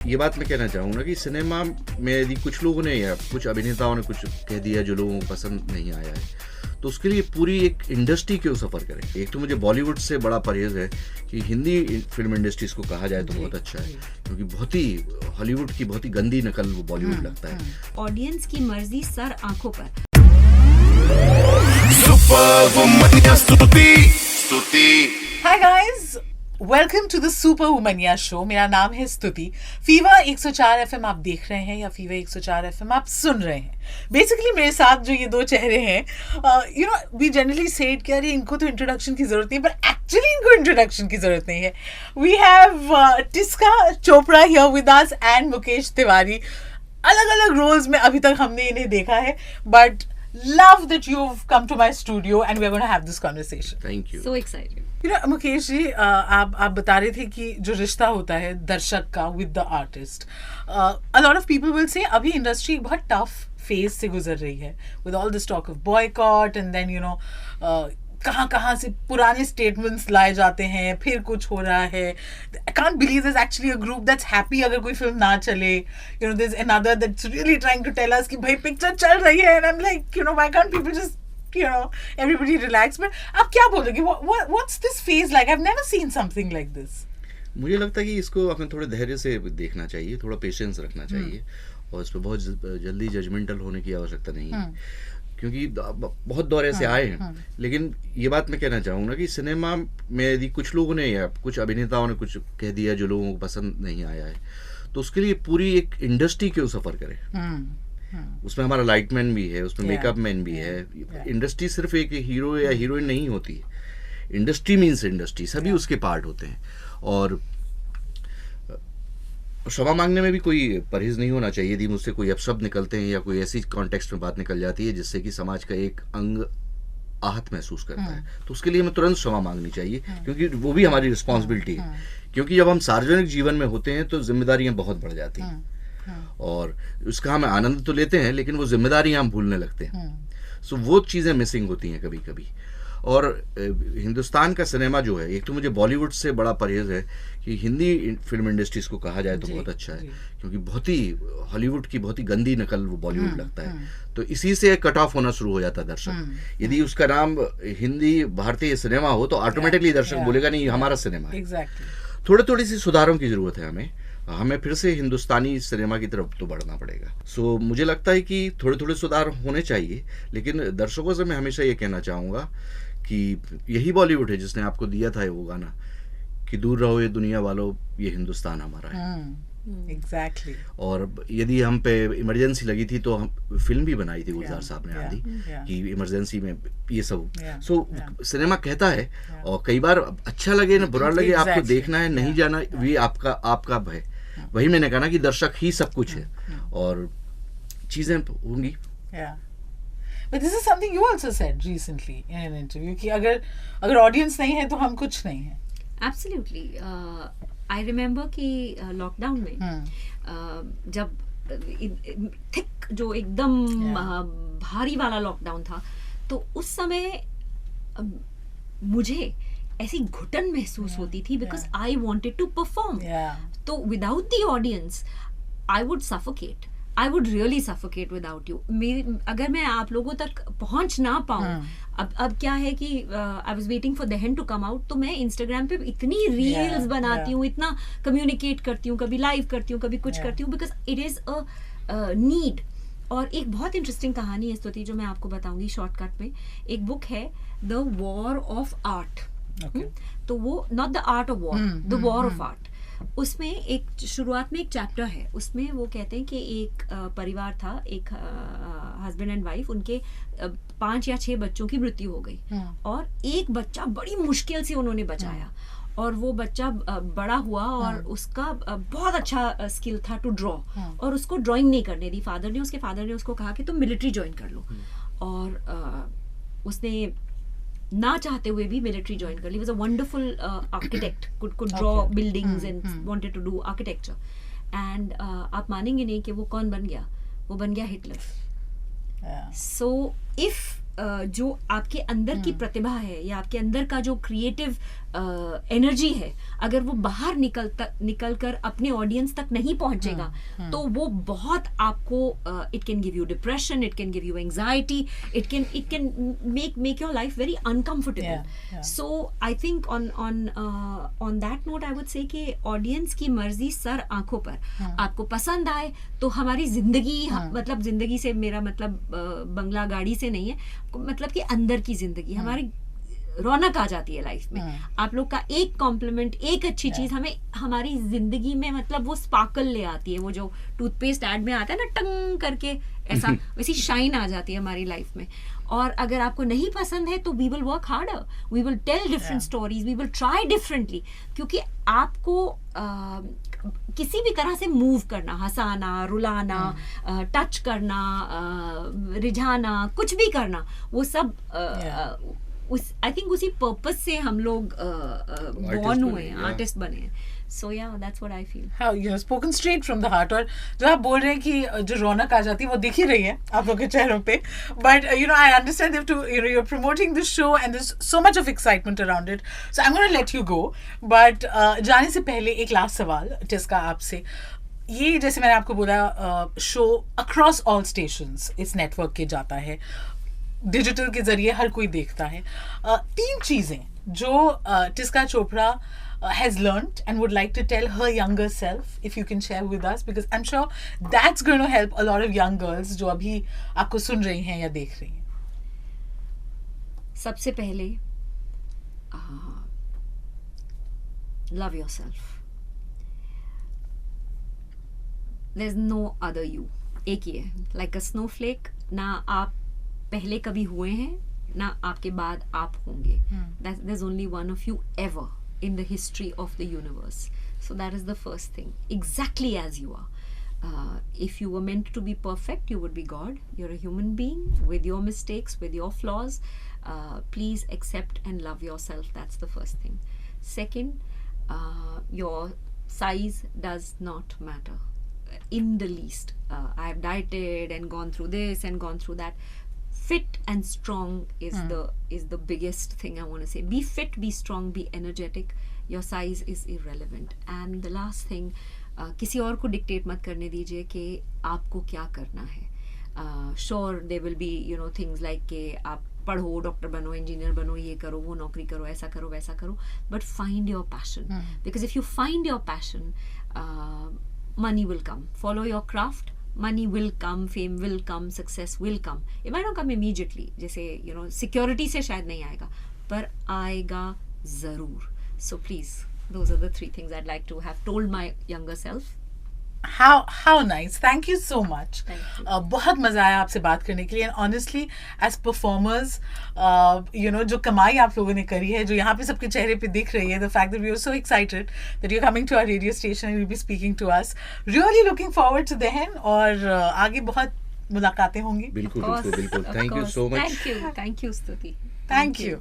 ये बात मैं कहना चाहूँगा कि सिनेमा में यदि कुछ लोगों ने या कुछ अभिनेताओं ने कुछ कह दिया जो लोगों को पसंद नहीं आया है, तो उसके लिए पूरी एक इंडस्ट्री क्यों सफ़र करे। एक तो मुझे बॉलीवुड से बड़ा परहेज़ है कि हिंदी फिल्म इंडस्ट्रीज़ को कहा जाए तो बहुत अच्छा है, क्योंकि बहुत ही हॉलीवुड की बहुत ही गंदी नकल वो बॉलीवुड लगता है। ऑडियंस की मर्जी सर आंखों पर। Hi guys, welcome to the super Womaniya show. मेरा नाम है स्तुति। फीवर 104 एफएम आप देख रहे हैं या फीवर 104 एफएम आप सुन रहे हैं। बेसिकली मेरे साथ जो ये दो चेहरे हैं, वी जनरली सेड कि अरे इनको तो इंट्रोडक्शन की जरूरत नहीं, बट एक्चुअली इनको इंट्रोडक्शन की जरूरत नहीं है। We have Tisca Chopra here with us and Mukesh Tiwari. अलग अलग रोल्स में अभी तक हमने इन्हें देखा है, but love that you've come to my studio and we're going to have this conversation. Thank you. So excited. Mukesh ji, आप बता रहे थे कि जो रिश्ता होता है दर्शक का with the artist, a lot of people will say अभी इंडस्ट्री एक बहुत टफ फेज से गुजर रही है with all this talk of boycott and then कहाँ से पुराने स्टेटमेंट्स लाए जाते हैं, फिर कुछ हो रहा है। I can't believe there's actually a group that's happy अगर कोई फिल्म ना चले। There's another that's really trying to tell us कि भाई पिक्चर चल रही है, and I'm like, why can't people just, everybody relax? But आप क्या बोलोगे? What's this phase like? I've never seen something like this. मुझे लगता है कि इसको हमें थोड़े धैर्य से देखना चाहिए, थोड़ा पेशेंस रखना चाहिए, और इस पर बहुत जल्दी जजमेंटल होने की आवश्यकता नहीं है, क्योंकि बहुत दौर ऐसे आए हैं। लेकिन ये बात मैं कहना चाहूँगा कि सिनेमा में यदि कुछ लोगों ने या कुछ अभिनेताओं ने कुछ कह दिया जो लोगों को पसंद नहीं आया है, तो उसके लिए पूरी एक इंडस्ट्री क्यों सफ़र करे। उसमें हमारा लाइटमैन भी है, उसमें मेकअप मैन भी है। इंडस्ट्री सिर्फ एक हीरो या हीरोइन नहीं होती है। इंडस्ट्री मीन्स इंडस्ट्री, सभी उसके पार्ट होते हैं। और क्षमा मांगने में भी कोई परहेज नहीं होना चाहिए यदि मुझसे कोई अपशब्द निकलते हैं या कोई ऐसी कॉन्टेक्स्ट में बात निकल जाती है जिससे कि समाज का एक अंग आहत महसूस करता है, तो उसके लिए हमें तुरंत क्षमा मांगनी चाहिए, क्योंकि वो भी हमारी रिस्पॉन्सिबिलिटी है। क्योंकि जब हम सार्वजनिक जीवन में होते हैं तो जिम्मेदारियां बहुत बढ़ जाती हैं, और उसका हम आनंद तो लेते हैं लेकिन वो जिम्मेदारियां हम भूलने लगते हैं। सो वो चीज़ें मिसिंग होती हैं कभी कभी। और हिंदुस्तान का सिनेमा जो है, एक तो मुझे बॉलीवुड से बड़ा परहेज है कि हिंदी फिल्म इंडस्ट्रीज को कहा जाए तो बहुत अच्छा है, क्योंकि बहुत ही हॉलीवुड की बहुत ही गंदी नकल वो बॉलीवुड लगता है। तो इसी से कट ऑफ होना शुरू हो जाता है दर्शक। यदि उसका नाम हिंदी भारतीय सिनेमा हो तो ऑटोमेटिकली दर्शक बोलेगा नहीं हमारा सिनेमा है। थोड़ी सी सुधारों की जरूरत है हमें फिर से हिंदुस्तानी सिनेमा की तरफ तो बढ़ना पड़ेगा। सो मुझे लगता है कि थोड़े सुधार होने चाहिए, लेकिन दर्शकों से मैं हमेशा ये कहना चाहूँगा कि यही बॉलीवुड है जिसने आपको दिया था वो गाना कि दूर रहो ये दुनिया वालों, ये हिंदुस्तान हमारा है। एग्जैक्टली। और यदि हम पे इमरजेंसी लगी थी तो हम फिल्म भी बनाई थी गुलजार साहब ने आदि कि इमरजेंसी में ये सब। सो सिनेमा कहता है, और कई बार अच्छा लगे ना बुरा लगे, आपको देखना है नहीं जाना, ये आपका है। वही मैंने कहा ना कि दर्शक ही सब कुछ है, और चीजें होंगी। But this is something you also said recently in an interview कि अगर ऑडियंस नहीं है तो हम कुछ नहीं है। Absolutely. I remember कि लॉकडाउन में जब थिक जो एकदम भारी वाला लॉकडाउन था, तो उस समय मुझे ऐसी घुटन महसूस होती थी because I wanted to perform. तो without the audience I would suffocate. I would really suffocate without you. अगर मैं आप लोगों तक पहुंच ना पाऊं, अब क्या है कि I was waiting for Dehen to come out, तो मैं Instagram पे इतनी रील्स बनाती हूँ, इतना कम्युनिकेट करती हूँ, कभी लाइव करती हूँ, कभी कुछ करती हूँ, because it is a need. और एक बहुत इंटरेस्टिंग कहानी है स्तुति जो मैं आपको बताऊंगी शॉर्टकट में। एक बुक है द वॉर ऑफ आर्ट। तो वो not the art of war, the war of art. उसमें एक शुरुआत में एक चैप्टर है, उसमें वो कहते हैं कि एक परिवार था, एक हस्बैंड एंड वाइफ, उनके 5 या 6 बच्चों की मृत्यु हो गई, और एक बच्चा बड़ी मुश्किल से उन्होंने बचाया, और वो बच्चा बड़ा हुआ और उसका बहुत अच्छा स्किल था टू ड्रॉ, और उसको ड्राइंग नहीं करने दी उसके फादर ने उसको कहा कि तुम मिलिट्री ज्वाइन कर लो, और उसने ना चाहते हुए भी मिलिट्री ज्वाइन कर ली। Was a wonderful architect, could draw buildings and wanted to do architecture. And आप मानेंगे नहीं कि वो कौन बन गया, वो बन गया हिटलर। सो इफ जो आपके अंदर की प्रतिभा है या आपके अंदर का जो क्रिएटिव एनर्जी है, अगर वो बाहर निकल कर अपने ऑडियंस तक नहीं पहुंचेगा तो वो बहुत आपको it can give you depression, it can give you anxiety, it can make your life very uncomfortable. So I think on that note I would say कि ऑडियंस की मर्जी सर आंखों पर. आपको पसंद आए तो हमारी जिंदगी, मतलब जिंदगी से मेरा मतलब बंगला गाड़ी से नहीं है, मतलब कि अंदर की जिंदगी हमारी रौनक आ जाती है लाइफ में. आप लोग का एक कॉम्प्लीमेंट, एक अच्छी चीज हमें हमारी जिंदगी में मतलब वो स्पार्कल ले आती है. वो जो टूथपेस्ट एड में आता है ना, टंग करके ऐसा वैसी शाइन आ जाती है हमारी लाइफ में. और अगर आपको नहीं पसंद है तो we will work harder, we will tell different stories, we will try differently. क्योंकि आपको किसी भी तरह से मूव करना, हंसाना, रुलाना, टच करना, रिझाना, कुछ भी करना, वो सब आई थिंक उसी पर्पस से हम लोग बॉर्न हुए हैं, आर्टिस्ट बने हैं. So yeah, that's what I feel. How you know, spoken straight from the heart. और जो आप बोल रहे हैं कि जो रौनक आ जाती है वो दिख ही रही है आप लोगों के चेहरों पे. But you know, I understand that you're promoting the show and there's so much of excitement around it. So I'm going to let you go. But जाने से पहले एक लास्ट सवाल टिस्का आपसे. ये जैसे मैंने आपको बोला, शो अक्रॉस ऑल स्टेशंस इस नेटवर्क के जाता है, डिजिटल के जरिए हर कोई देखता है. 3 चीजें जो Tisca Chopra has learned and would like to tell her younger self, if you can share with us, because I'm sure that's going to help a lot of young girls जो अभी आपको सुन रही हैं या देख रही हैं. सबसे पहले love yourself. There's no other you. एक ही है, like a snowflake. ना आप पहले कभी हुए हैं, ना आपके बाद आप होंगे. There's only one of you ever in the history of the universe. So that is the first thing. Exactly as you are. If you were meant to be perfect, you would be God. You're a human being with your mistakes, with your flaws. Please accept and love yourself. That's the first thing. Second, your size does not matter in the least. I have dieted and gone through this and gone through that. Fit and strong is the biggest thing I want to say. Be fit, be strong, be energetic. Your size is irrelevant. And the last thing, किसी और को dictate मत करने दीजिए कि आपको क्या करना है. Sure, there will be things like कि आप पढ़ो, डॉक्टर बनो, इंजीनियर बनो, ये करो, वो नौकरी करो, ऐसा करो, वैसा करो. But find your passion. Because if you find your passion, money will come. Follow your craft. Money will come, fame will come, success will come. It might not come immediately. जैसे security से शायद नहीं आएगा, पर आएगा जरूर. So please, those are the 3 things I'd like to have told my younger self. How nice. Thank you so much. Thank you. बहुत मजा आया आपसे बात करने के लिए. And honestly, as performers, जो कमाई आप लोगों ने करी है, जो यहाँ पे सबके चेहरे पे दिख रही है, the fact that we are so excited that you're coming to our radio station and you'll be speaking to us. Really looking forward to then. और आगे बहुत मुलाकातें होंगी. बिल्कुल. Thank you so much. Thank you, Stuti. Thank you.